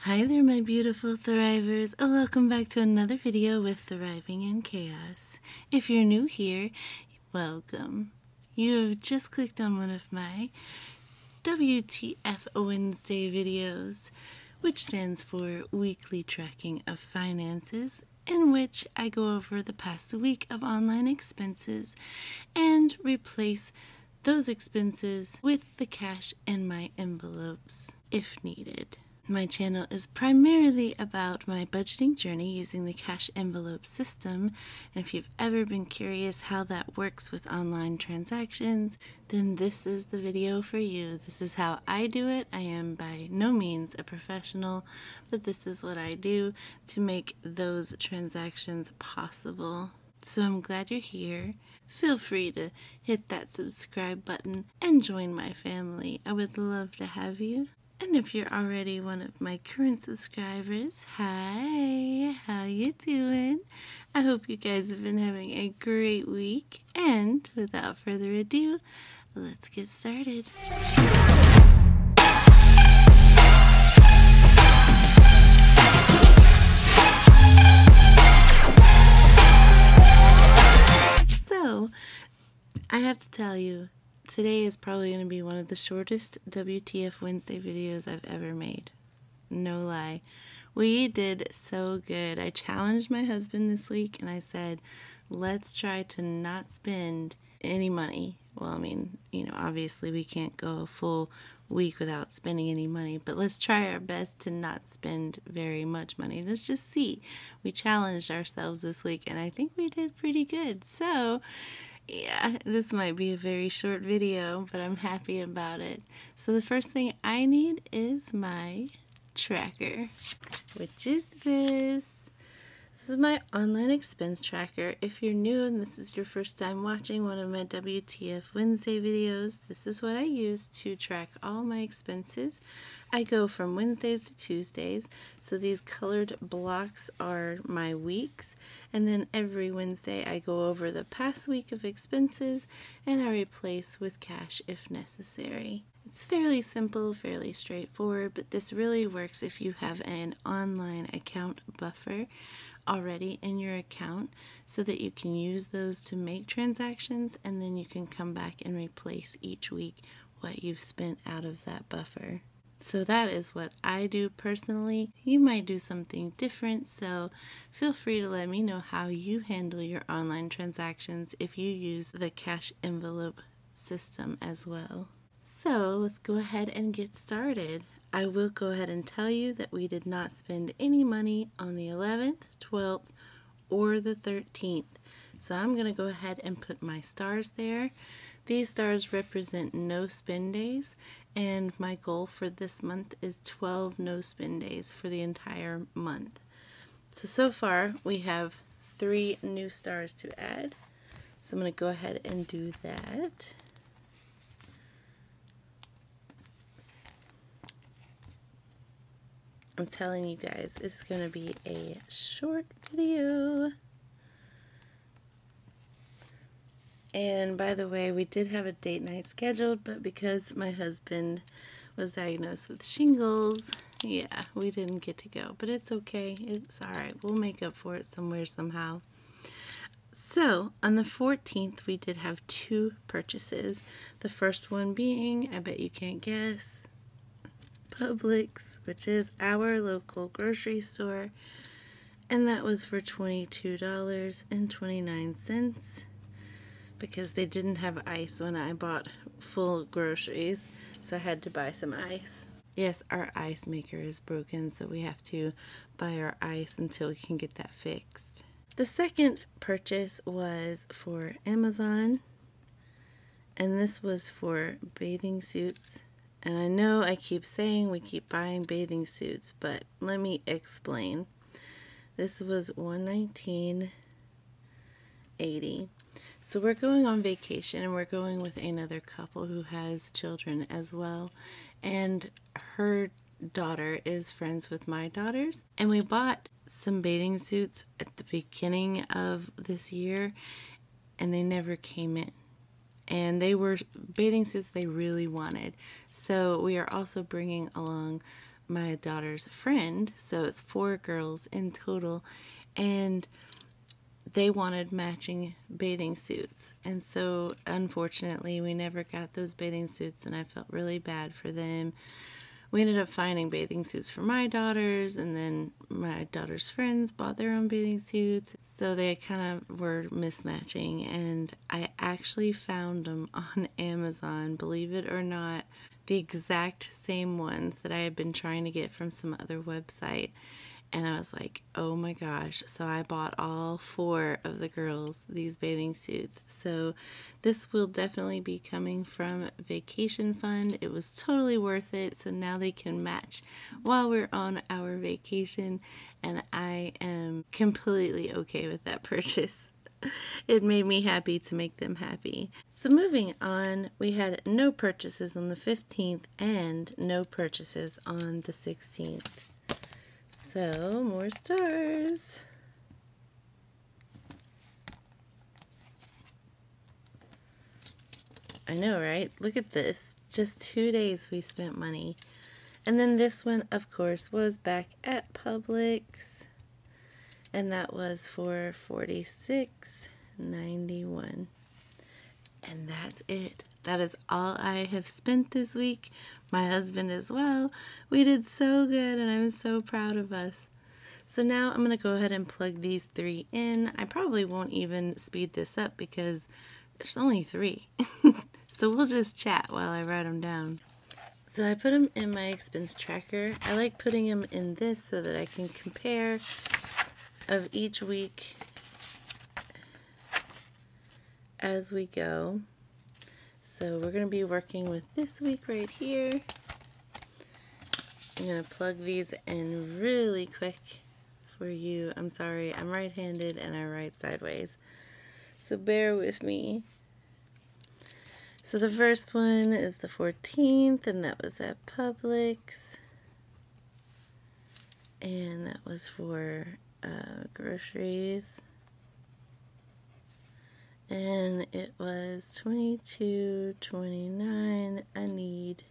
Hi there, my beautiful Thrivers. Welcome back to another video with Thriving in Chaos. If you're new here, welcome. You have just clicked on one of my WTF Wednesday videos, which stands for Weekly Tracking of Finances, in which I go over the past week of online expenses and replace those expenses with the cash in my envelopes if needed. My channel is primarily about my budgeting journey using the cash envelope system, and if you've ever been curious how that works with online transactions, then this is the video for you. This is how I do it. I am by no means a professional, but this is what I do to make those transactions possible. So I'm glad you're here. Feel free to hit that subscribe button and join my family. I would love to have you. And if you're already one of my current subscribers, hi, how you doing? I hope you guys have been having a great week. And without further ado, let's get started. So, I have to tell you, today is probably going to be one of the shortest WTF Wednesday videos I've ever made. No lie. We did so good. I challenged my husband this week and I said, let's try to not spend any money. Well, I mean, obviously we can't go a full week without spending any money, but let's try our best to not spend very much money. Let's just see. We challenged ourselves this week and I think we did pretty good. So, yeah, this might be a very short video, but I'm happy about it. So the first thing I need is my tracker, which is this. This is my online expense tracker. If you're new and this is your first time watching one of my WTF Wednesday videos, this is what I use to track all my expenses. I go from Wednesdays to Tuesdays, so these colored blocks are my weeks, and then every Wednesday I go over the past week of expenses and I replace with cash if necessary. It's fairly simple, fairly straightforward, but this really works if you have an online account buffer already in your account so that you can use those to make transactions, and then you can come back and replace each week what you've spent out of that buffer. So that is what I do personally. You might do something different, so feel free to let me know how you handle your online transactions if you use the cash envelope system as well. So let's go ahead and get started. I will go ahead and tell you that we did not spend any money on the 11th, 12th, or the 13th. So I'm going to go ahead and put my stars there. These stars represent no spend days, and my goal for this month is 12 no spend days for the entire month. So far we have 3 new stars to add. So I'm going to go ahead and do that. I'm telling you guys, it's going to be a short video. And by the way, we did have a date night scheduled, but because my husband was diagnosed with shingles, yeah, we didn't get to go. But it's okay. It's alright. We'll make up for it somewhere, somehow. So, on the 14th, we did have 2 purchases. The first one being, I bet you can't guess, Publix, which is our local grocery store, and that was for $22.29 because they didn't have ice when I bought full groceries, so I had to buy some ice. Yes, our ice maker is broken, so we have to buy our ice until we can get that fixed. The second purchase was for Amazon, and this was for bathing suits. And I know I keep saying we keep buying bathing suits, but let me explain. This was $119.80. So we're going on vacation, and we're going with another couple who has children as well. And her daughter is friends with my daughters. And we bought some bathing suits at the beginning of this year, and they never came in. And they were bathing suits they really wanted. So we are also bringing along my daughter's friend, so it's 4 girls in total, and they wanted matching bathing suits. And so unfortunately we never got those bathing suits, and I felt really bad for them. We ended up finding bathing suits for my daughters, and then my daughter's friends bought their own bathing suits, so they kind of were mismatching. And I actually found them on Amazon, believe it or not, the exact same ones that I had been trying to get from some other website. And I was like, oh my gosh. So I bought all 4 of the girls these bathing suits. So this will definitely be coming from Vacation Fund. It was totally worth it. So now they can match while we're on our vacation. And I am completely okay with that purchase. It made me happy to make them happy. So moving on, we had no purchases on the 15th and no purchases on the 16th. So, more stars. I know, right? Look at this. Just 2 days we spent money. And then this one, of course, was back at Publix. And that was for $46.91. And that's it. That is all I have spent this week. My husband as well. We did so good, and I'm so proud of us. So now I'm going to go ahead and plug these 3 in. I probably won't even speed this up because there's only 3. So we'll just chat while I write them down. So I put them in my expense tracker. I like putting them in this so that I can compare of each week as we go. So we're going to be working with this week right here. I'm going to plug these in really quick for you. I'm sorry, I'm right-handed and I write sideways, so bear with me. So the first one is the 14th, and that was at Publix. And that was for groceries. And it was $22.29 a need.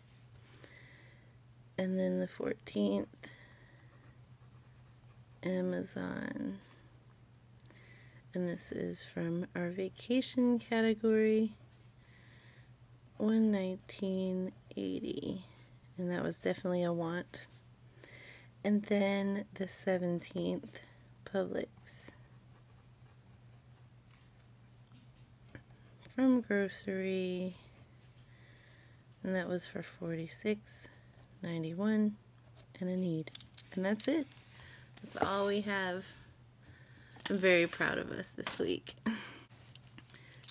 And then the 14th, Amazon. And this is from our vacation category, $119.80. And that was definitely a want. And then the 17th, Publix. From grocery, and that was for $46.91 and a need. And that's it. That's all we have. I'm very proud of us this week.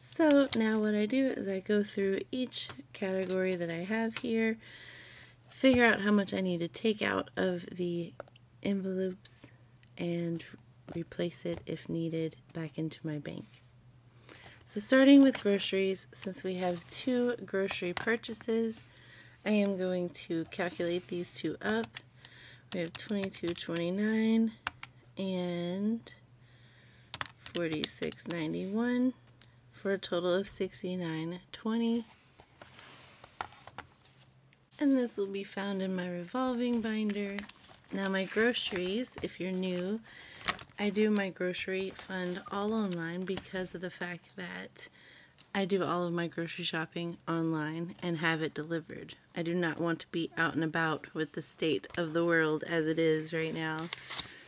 So now what I do is I go through each category that I have here, figure out how much I need to take out of the envelopes, and replace it if needed back into my bank. So starting with groceries, since we have 2 grocery purchases, I am going to calculate these 2 up. We have $22.29 and $46.91 for a total of $69.20. And this will be found in my revolving binder. Now my groceries, if you're new, I do my grocery fund all online because of the fact that I do all of my grocery shopping online and have it delivered. I do not want to be out and about with the state of the world as it is right now.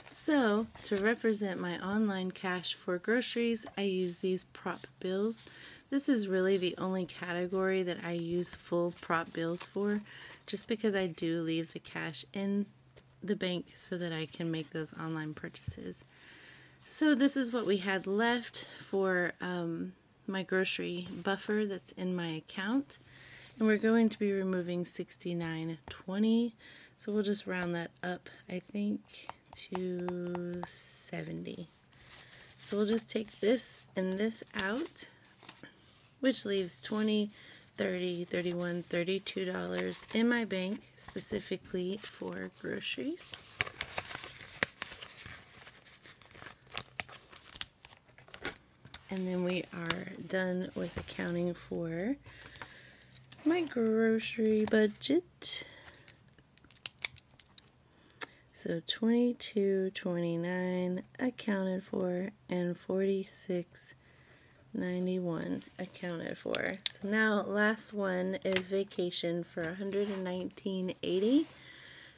So, to represent my online cash for groceries, I use these prop bills. This is really the only category that I use full prop bills for, just because I do leave the cash in the bank so that I can make those online purchases. So this is what we had left for my grocery buffer that's in my account, and we're going to be removing $69.20, so we'll just round that up, I think, to $70. So we'll just take this and this out, which leaves $20, $30, $31, $32 in my bank specifically for groceries. And then we are done with accounting for my grocery budget. So 22.29 accounted for, and 46.91 accounted for. So now last one is vacation for 119.80,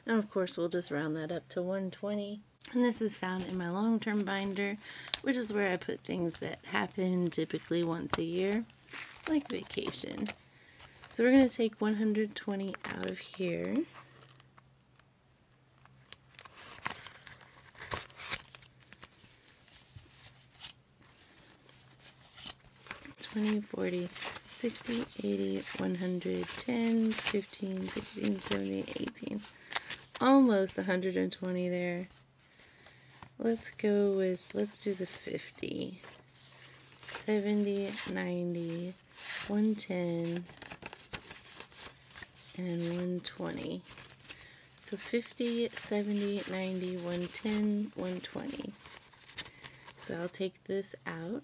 and of course we'll just round that up to 120. And this is found in my long-term binder, which is where I put things that happen typically once a year, like vacation. So we're going to take 120 out of here. $20, $40, $60, $80, $100, $10, $15, $16, $17, $18. Almost 120 there. Let's go with, let's do the 50. 70, 90, 110, and 120. So 50, 70, 90, 110, 120. So I'll take this out.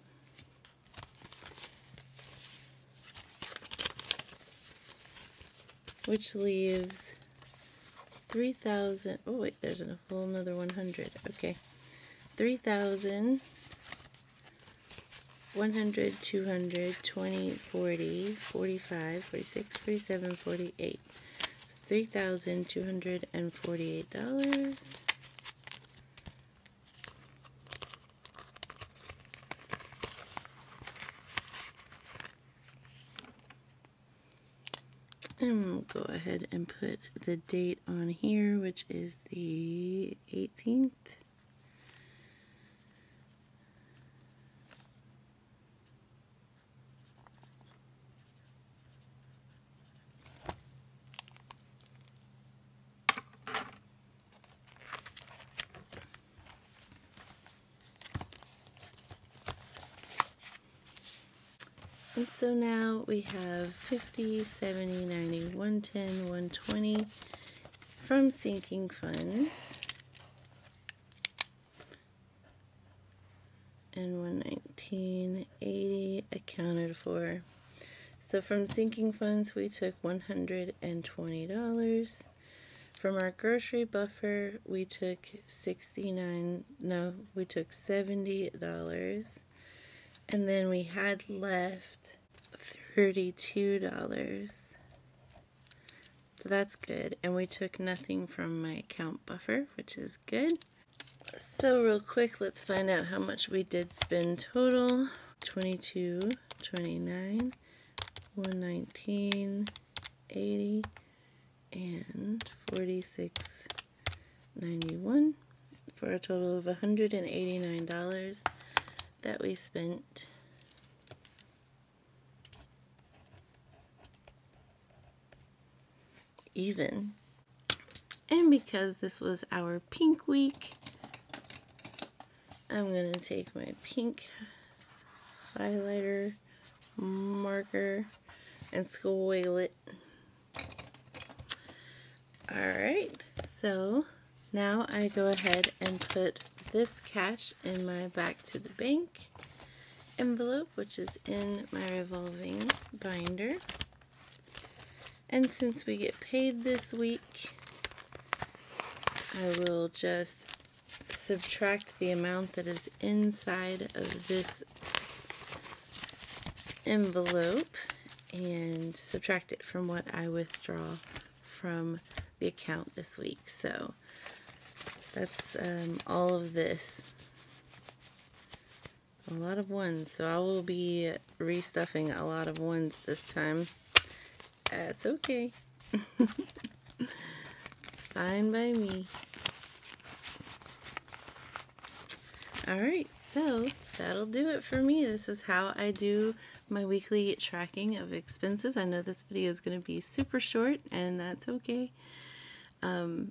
Which leaves 3,000. Oh wait, there's a whole another 100. Okay. 3,000, 100, 200, 20, 40, 45, 46, 47, 48. So $3,248. And we'll go ahead and put the date on here, which is the 18th. And so now we have 50, 70, 90, 110, 120 from sinking funds, and 119.80 accounted for. So from sinking funds we took $120. From our grocery buffer we took $70. And then we had left $32. So that's good. And we took nothing from my account buffer, which is good. So real quick, let's find out how much we did spend total. 22, 29, 119.80, and 46.91 for a total of $189 that we spent. Even. And because this was our pink week, I'm going to take my pink highlighter marker and squiggle it. Alright, so now I go ahead and put this cash in my back to the bank envelope, which is in my revolving binder. And since we get paid this week, I will just subtract the amount that is inside of this envelope and subtract it from what I withdraw from the account this week. So that's all of this. A lot of ones, so I will be restuffing a lot of ones this time. That's okay. It's fine by me. Alright, so that'll do it for me. This is how I do my weekly tracking of expenses. I know this video is going to be super short, and that's okay.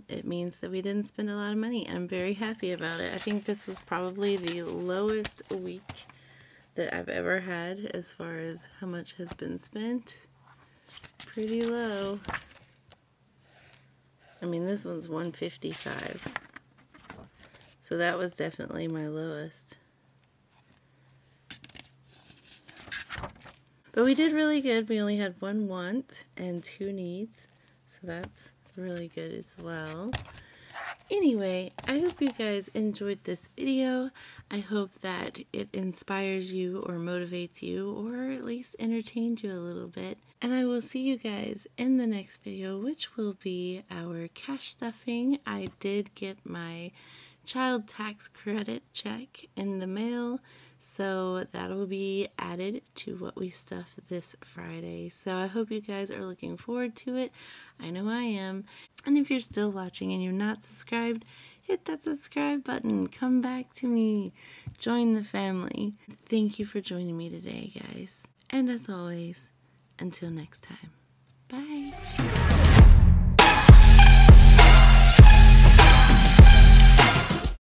It means that we didn't spend a lot of money, and I'm very happy about it. I think this was probably the lowest week that I've ever had as far as how much has been spent. Pretty low. I mean, this one's $155. So that was definitely my lowest. But we did really good. We only had one want and 2 needs. So that's really good as well. Anyway, I hope you guys enjoyed this video. I hope that it inspires you or motivates you or at least entertained you a little bit. And I will see you guys in the next video, which will be our cash stuffing. I did get my child tax credit check in the mail, so that'll be added to what we stuff this Friday. So I hope you guys are looking forward to it. I know I am. And if you're still watching and you're not subscribed, hit that subscribe button. Come back to me. Join the family. Thank you for joining me today, guys. And as always, until next time, bye.